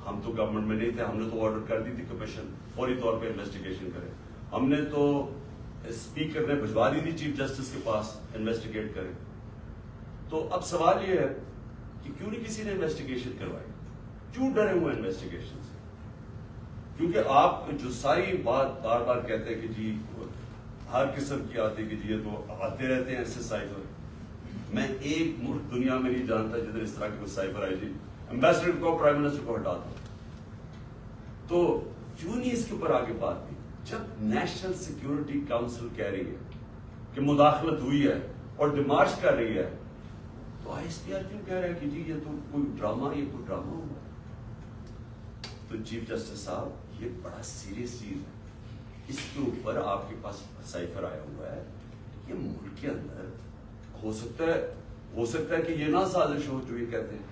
ہم تو گورنمنٹ میں نہیں تھے, ہم نے تو آرڈر کر دی تھی کمیشن فوری طور پہ انویسٹیگیشن کرے. ہم نے تو اسپیکر نے بھجوا دی تھی چیف جسٹس کے پاس انویسٹیگیٹ کرے. تو اب سوال یہ ہے کہ کیوں نہیں کسی نے انویسٹیگیشن کروائی, کیوں ڈرے ہوئے انویسٹیگیشن سے؟ کیونکہ آپ جو ساری بات بار بار کہتے ہیں کہ جی ہر قسم کی آتی ہے کہ جی یہ تو آتے رہتے ہیں ایسے سائبر. میں ایک ملک دنیا میں نہیں جانتا جدھر اس طرح کی کوئی سائبر آئی جی امبیسڈر کو پرائم منسٹر کو ہٹا دو. تو کیوں نہیں اس کے اوپر آگے بات کی؟ جب نیشنل سیکیورٹی کاؤنسل کہہ رہی ہے کہ مداخلت ہوئی ہے اور ڈیمارچ کر رہی ہے, تو آئی ایس پی آر کیوں کہہ رہا ہے کہ جی یہ تو کوئی ڈرامہ ہوا؟ تو چیف جسٹس صاحب یہ بڑا سیریس چیز ہے, اس کے اوپر آپ کے پاس سائفر آیا ہوا ہے. یہ ملک کے اندر ہو سکتا ہے کہ یہ نہ سازش ہو جو یہ کہتے ہیں,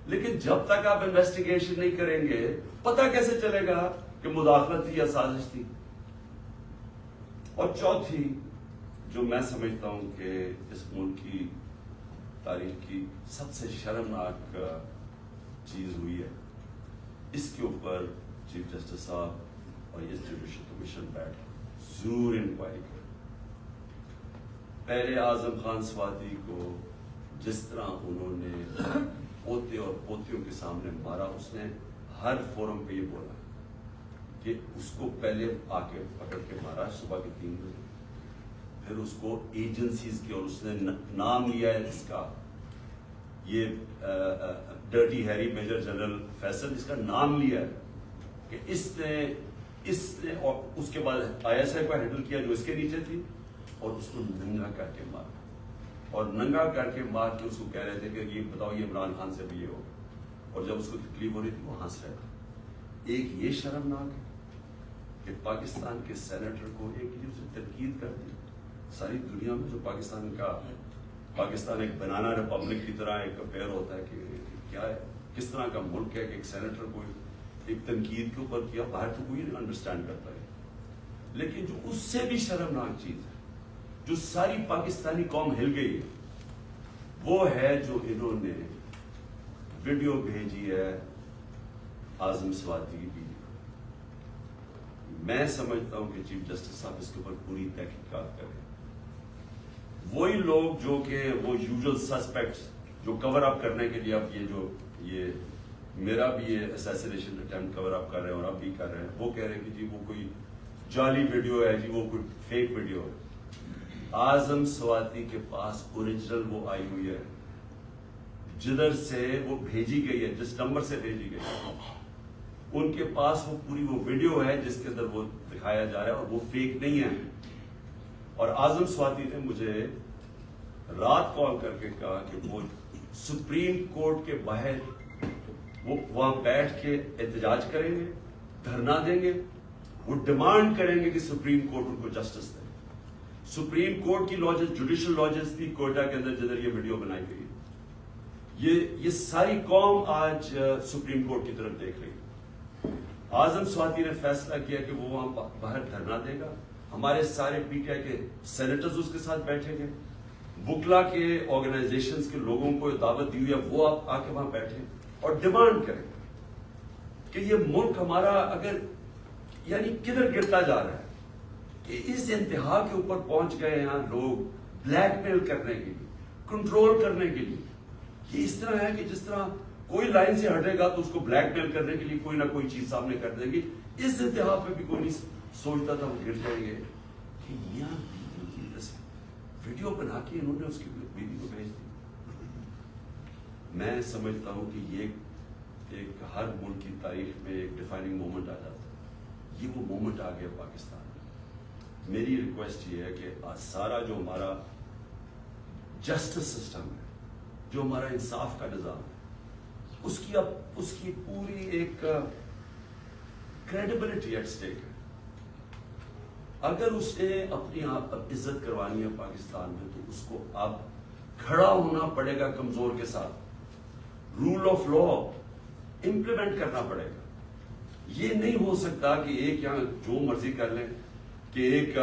لیکن جب تک آپ انویسٹیگیشن نہیں کریں گے پتہ کیسے چلے گا کہ مداخلت تھی یا سازش تھی؟ اور چوتھی جو میں سمجھتا ہوں کہ اس ملک کی تاریخ کی سب سے شرمناک چیز ہوئی ہے, اس کے اوپر چیف جسٹس صاحب اور یہ جوڈیشل کمیشن بیٹھ ضرور انکوائری کرے. پہلے اعظم خان سواتی کو جس طرح انہوں نے پوتے اور پوتیوں کے سامنے مارا, اس نے ہر فورم پہ یہ بولا کہ اس کو پہلے آ کے پکڑ کے مارا صبح کے 3 بجے, پھر اس کو ایجنسیز کی, اور اس نے نام لیا ہے جس کا یہ dirty Harry major general Faisal, اس کا نام لیا ہے کہ اس نے اور اس کے بعد آئی ایس آئی کو ہینڈل کیا جو اس کے نیچے تھی, اور اس کو ننگا کر کے مارا, اور ننگا کر کے مار کے اس کو کہہ رہے تھے کہ یہ بتاؤ یہ عمران خان سے بھی یہ ہو, اور جب اس کو تکلیف ہو رہی تھی وہ ہنس رہا تھا. ایک یہ شرمناک ہے کہ پاکستان کے سینیٹر کو ایک سے تنقید کر دی. ساری دنیا میں جو پاکستان ایک بنانا ریپبلک کی طرح ایک پیئر ہوتا ہے کہ کیا ہے, کس طرح کا ملک ہے کہ ایک سینیٹر کو ایک تنقید کے اوپر کیا, باہر تو کوئی نہیں انڈرسٹینڈ کرتا ہے. لیکن جو اس سے بھی شرمناک چیز ہے, جو ساری پاکستانی قوم ہل گئی ہے, وہ ہے جو انہوں نے ویڈیو بھیجی ہے اعظم سواتی کی ویڈیو. میں سمجھتا ہوں کہ چیف جسٹس صاحب اس کے اوپر پوری تحقیقات کریں. وہی لوگ جو کہ وہ یوزول سسپیکٹس جو کور اپ کرنے کے لیے اب یہ میرا بھی یہ اسیسینیشن اٹیمپٹ کور اپ کر رہے ہیں اور اب بھی کر رہے ہیں, وہ کہہ رہے ہیں کہ جی وہ کوئی جعلی ویڈیو ہے, جی وہ کوئی فیک ویڈیو ہے. اعظم سواتی کے پاس اوریجنل وہ آئی ہوئی ہے جدھر سے وہ بھیجی گئی ہے, جس نمبر سے بھیجی گئی ہے, ان کے پاس وہ پوری وہ ویڈیو ہے جس کے اندر وہ دکھایا جا رہا ہے, اور وہ فیک نہیں ہے. اور اعظم سواتی نے مجھے رات کال کر کے کہا کہ وہ سپریم کورٹ کے باہر وہ وہاں بیٹھ کے احتجاج کریں گے, دھرنا دیں گے, وہ ڈیمانڈ کریں گے کہ سپریم کورٹ ان کو جسٹس دے. سپریم کورٹ کی لاجز جوڈیشل لاجز تھی کوئٹہ کے اندر جدھر یہ ویڈیو بنائی گئی. یہ ساری قوم آج سپریم کورٹ کی طرف دیکھ رہی ہے. اعظم سواتی نے فیصلہ کیا کہ وہ وہاں باہر دھرنا دے گا, ہمارے سارے پی ٹی آئی کے سینیٹرز اس کے ساتھ بیٹھیں گے, وکلا کے آرگنائزیشنز کے لوگوں کو دعوت دی ہوئی ہے وہ آپ آ کے وہاں بیٹھیں اور ڈیمانڈ کریں کہ یہ ملک ہمارا اگر یعنی کدھر گرتا جا رہا ہے کہ اس انتہا کے اوپر پہنچ گئے یہاں لوگ بلیک میل کرنے کے لیے, کنٹرول کرنے کے لیے. یہ اس طرح ہے کہ جس طرح کوئی لائن سے ہٹے گا تو اس کو بلیک میل کرنے کے لیے کوئی نہ کوئی چیز سامنے کر دے گی. اس انتہا پہ بھی کوئی نہیں سوچتا تھا وہ گر جائیں گے کہ میاں ویڈیو بنا کے انہوں نے اس کی بیوی کو بھیج دی. میں سمجھتا ہوں کہ یہ ایک ہر ملک کی تاریخ میں ایک ڈیفائننگ مومنٹ آ جاتا ہے. یہ وہ مومنٹ آ گیا پاکستان میں. میری ریکویسٹ یہ ہے کہ سارا جو ہمارا جسٹس سسٹم ہے, جو ہمارا انصاف کا نظام ہے, اس کی پوری ایک کریڈیبلٹی ایٹ اسٹیک ہے. اگر اس نے اپنی آپ عزت کروانی ہے پاکستان میں تو اس کو اب کھڑا ہونا پڑے گا کمزور کے ساتھ, رول آف لا امپلیمنٹ کرنا پڑے گا. یہ نہیں ہو سکتا کہ ایک یہاں جو مرضی کر لیں کہ ایک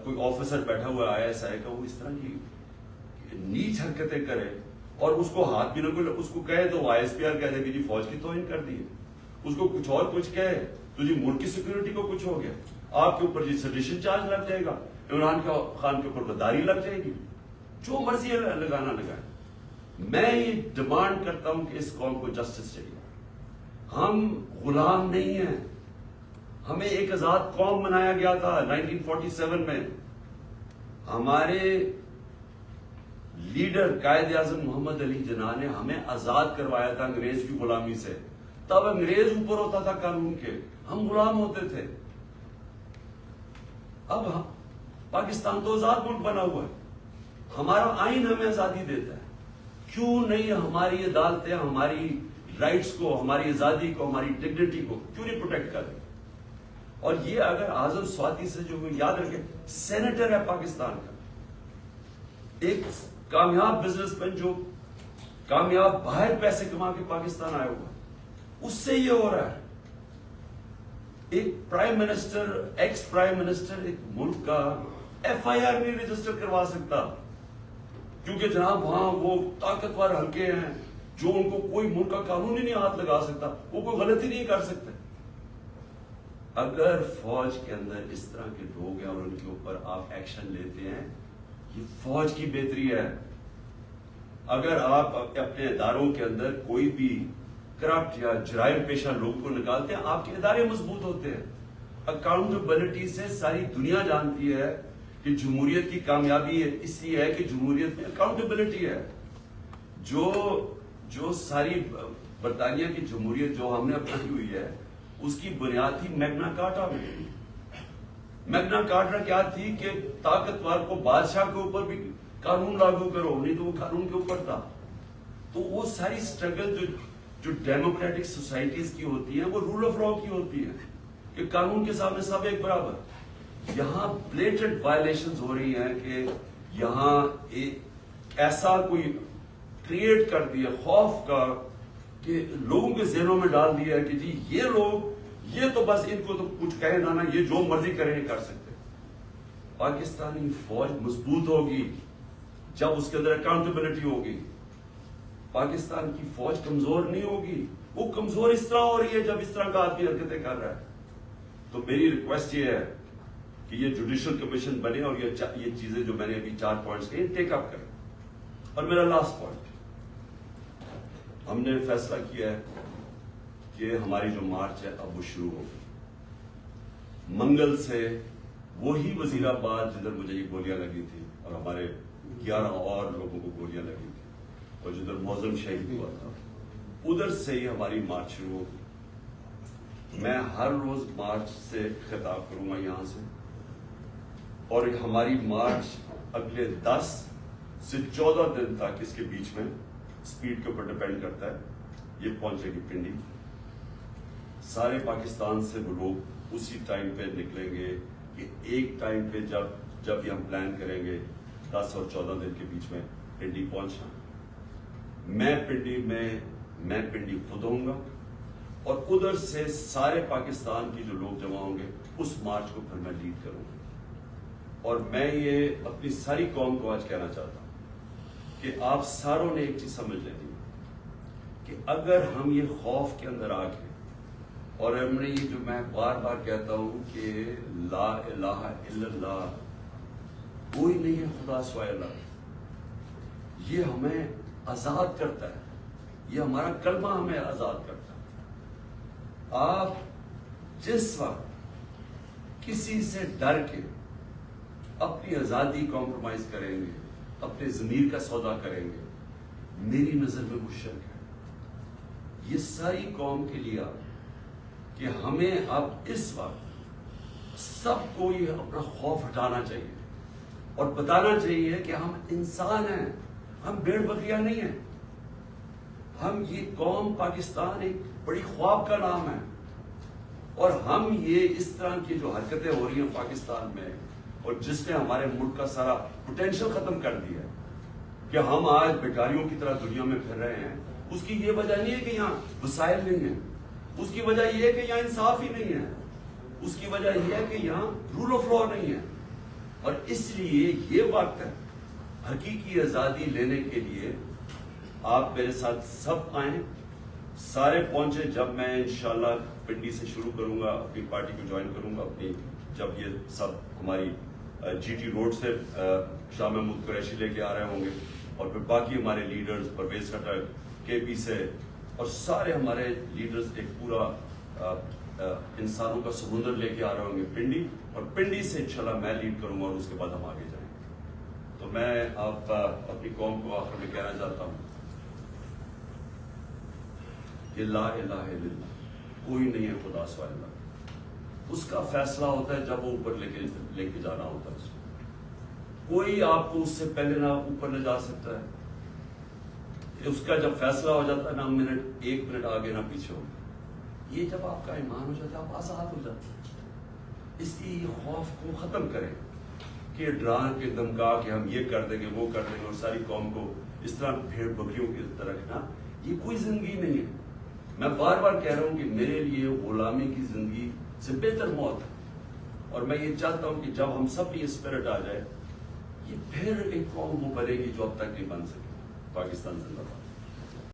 کوئی آفیسر بیٹھا ہوا آئی ایس آئی کا وہ اس طرح کی نیچ حرکتیں کرے اور اس کو ہاتھ بھی نہ کوئی اس کو کہے تو آئی ایس پی آر کہہ دے کہ جی فوج کی توہین کر دی ہے, اس کو کچھ اور کچھ کہے تو جی ملک کی سیکورٹی کو کچھ ہو گیا، آپ کے اوپر جی سیڈیشن چارج لگ جائے گا، عمران خان کے اوپر غداری لگ جائے گی، جو مرضی لگانا لگائے۔ میں یہ ڈیمانڈ کرتا ہوں کہ اس قوم کو جسٹس چاہیے۔ ہم غلام نہیں ہیں، ہمیں ایک آزاد قوم بنایا گیا تھا 1947 میں۔ ہمارے لیڈر قائد اعظم محمد علی جناح نے ہمیں آزاد کروایا تھا انگریز کی غلامی سے۔ تب انگریز اوپر ہوتا تھا قانون کے، ہم غلام ہوتے تھے۔ اب پاکستان تو آزاد ملک بنا ہوا ہے، ہمارا آئین ہمیں آزادی دیتا ہے، کیوں نہیں ہماری عدالتیں ہماری رائٹس کو، ہماری آزادی کو، ہماری ڈگنیٹی کو کیوں نہیں پروٹیکٹ کر رہی؟ اور یہ اگر اعظم سواتی سے جو یاد رکھے، سینیٹر ہے پاکستان کا، ایک کامیاب بزنس مین جو کامیاب باہر پیسے کما کے پاکستان آیا ہوا، اس سے یہ ہو رہا ہے۔ ایک prime minister, ex prime minister ایک ملک کا ایف آئی آر نہیں رجسٹر کروا سکتا، کیونکہ جناب وہاں وہ طاقتور حلقے ہیں جو ان کو کوئی ملک کا قانون ہی نہیں ہاتھ لگا سکتا، وہ کوئی غلطی نہیں کر سکتے۔ اگر فوج کے اندر اس طرح کے لوگ ہیں اور ان کے اوپر آپ ایکشن لیتے ہیں، یہ فوج کی بہتری ہے۔ اگر آپ اپنے اداروں کے اندر کوئی بھی کرپٹ یا جرائم پیشہ لوگوں کو نکالتے ہیں، آپ کے ادارے مضبوط ہوتے ہیں۔ اکاؤنٹیبلٹی سے ساری دنیا جانتی ہے کہ جمہوریت کی کامیابی اس لیے ہے کہ جمہوریت میں اکاؤنٹیبلٹی ہے۔ جو ساری برطانیہ کی جمہوریت جو ہم نے اپنائی ہوئی ہے، اس کی بنیاد تھی میگنا کارٹا میں۔ میگنا کارٹا کیا تھی کہ طاقتور کو بادشاہ کے اوپر بھی قانون لاگو کرو، نہیں تو وہ قانون کے اوپر تھا۔ تو وہ ساری سٹرگل جو ڈیموکریٹک سوسائٹیز کی ہوتی ہیں، وہ رول آف لا کی ہوتی ہے کہ قانون کے سامنے سب ایک برابر۔ یہاں بلیٹنٹ وائلیشنز ہو رہی ہیں کہ یہاں ایک ایسا کوئی کریٹ کر دیا خوف کا کہ لوگوں کے ذہنوں میں ڈال دیا ہے کہ جی یہ لوگ، یہ تو بس ان کو تو کچھ کہے نہ، یہ جو مرضی کریں کر سکتے۔ پاکستانی فوج مضبوط ہوگی جب اس کے اندر اکاؤنٹیبلٹی ہوگی۔ پاکستان کی فوج کمزور نہیں ہوگی، وہ کمزور اس طرح ہو رہی ہے جب اس طرح کا آدمی حرکتیں کر رہا ہے۔ تو میری ریکویسٹ یہ ہے کہ یہ جوڈیشل کمیشن بنے اور یہ چیزیں جو میں نے ابھی 4 پوائنٹس کہے ٹیک اپ کریں۔ اور میرا لاسٹ پوائنٹ، ہم نے فیصلہ کیا ہے کہ ہماری جو مارچ ہے اب وہ شروع ہوگی۔ منگل سے وہی وزیر آباد جدھر مجھے یہ گولیاں لگی تھی اور ہمارے 11 اور لوگوں کو گولیاں لگی تھی اور جدھر معظم شہید ہوا تھا، ادھر سے ہی ہماری مارچ شروع ہوگی۔ میں ہر روز مارچ سے خطاب کروں گا یہاں سے، اور ہماری مارچ اگلے 10 سے 14 دن تک، اس کے بیچ میں سپیڈ کے اوپر ڈیپینڈ کرتا ہے، یہ پہنچے گی پنڈی۔ سارے پاکستان سے وہ لوگ اسی ٹائم پہ نکلیں گے کہ ایک ٹائم پہ جب یہ ہم پلان کریں گے 10 اور 14 دن کے بیچ میں پنڈی پہنچنا۔ میں پنڈی خود ہوں گا، اور ادھر سے سارے پاکستان کی جو لوگ جمع ہوں گے اس مارچ کو پھر میں لیڈ کروں گا۔ اور میں یہ اپنی ساری قوم کو آج کہنا چاہتا ہوں کہ آپ ساروں نے ایک چیز سمجھ لینی کہ اگر ہم یہ خوف کے اندر آ کے، اور ہم نے یہ جو میں بار بار کہتا ہوں کہ لا الہ الا اللہ، کوئی نہیں ہے خدا سوائے اللہ، یہ ہمیں آزاد کرتا ہے، یہ ہمارا کلمہ ہمیں آزاد کرتا ہے۔ آپ جس وقت کسی سے ڈر کے اپنی آزادی کمپرومائز کریں گے، اپنے ضمیر کا سودا کریں گے، میری نظر میں وہ شرک ہے۔ یہ ساری قوم کے لیے کہ ہمیں اب اس وقت سب کو یہ اپنا خوف ہٹانا چاہیے اور بتانا چاہیے کہ ہم انسان ہیں، ہم بھیڑ بکریاں نہیں ہیں۔ ہم یہ قوم پاکستان ایک بڑی خواب کا نام ہے، اور ہم یہ اس طرح کی جو حرکتیں ہو رہی ہیں پاکستان میں، اور جس نے ہمارے ملک کا سارا پوٹینشل ختم کر دیا ہے کہ ہم آج بیکاریوں کی طرح دنیا میں پھر رہے ہیں، اس کی یہ وجہ نہیں ہے کہ یہاں وسائل نہیں ہیں، اس کی وجہ یہ ہے کہ یہاں انصاف ہی نہیں ہے، اس کی وجہ یہ ہے کہ یہاں رول آف لا نہیں ہے۔ اور اس لیے یہ وقت ہے حقیقی آزادی لینے کے لیے، آپ میرے ساتھ سب آئیں، سارے پہنچے. جب میں انشاءاللہ پنڈی سے شروع کروں گا, اپنی پارٹی کو جوائن کروں گا, اپنی جب یہ سب ہماری جی ٹی روڈ سے شاہ محمود قریشی لے کے آ رہے ہوں گے, اور پھر باقی ہمارے لیڈرز پرویز کھٹک, کے پی سے, اور سارے ہمارے لیڈرز ایک پورا انسانوں کا سمندر لے کے آ رہے ہوں گے پنڈی, اور پنڈی سے انشاءاللہ میں لیڈ کروں گا, اور اس کے بعد ہم آگے جائیں. تو میں آپ اپنی قوم کو آخر میں کہنا چاہتا ہوں کہ لا الہ الا اللہ, کوئی نہیں ہے خدا سوائے اللہ. اس کا فیصلہ ہوتا ہے جب وہ اوپر لے کے جانا ہوتا ہے. کوئی آپ کو اس سے پہلے نہ اوپر لے جا سکتا ہے. اس کا جب فیصلہ ہو جاتا ہے نہ ایک منٹ آگے نہ پیچھے ہو. یہ جب آپ کا ایمان ہو جاتا ہے آپ آزاد ہو جاتے ہیں. اس لیے خوف کو ختم کریں کہ ڈرا کے دمکا کہ ہم یہ کر دیں گے وہ کر دیں گے, اور ساری قوم کو اس طرح بھیڑ بکریوں کی طرح رکھنا, یہ کوئی زندگی نہیں ہے. میں بار بار کہہ رہا ہوں کہ میرے لیے غلامی کی زندگی سے بہتر موت ہے, اور میں یہ چاہتا ہوں کہ جب ہم سب یہ اسپرٹ آ جائے, یہ پھر ایک قوم وہ بنے گی جو اب تک نہیں بن سکی. پاکستان زندہ باد.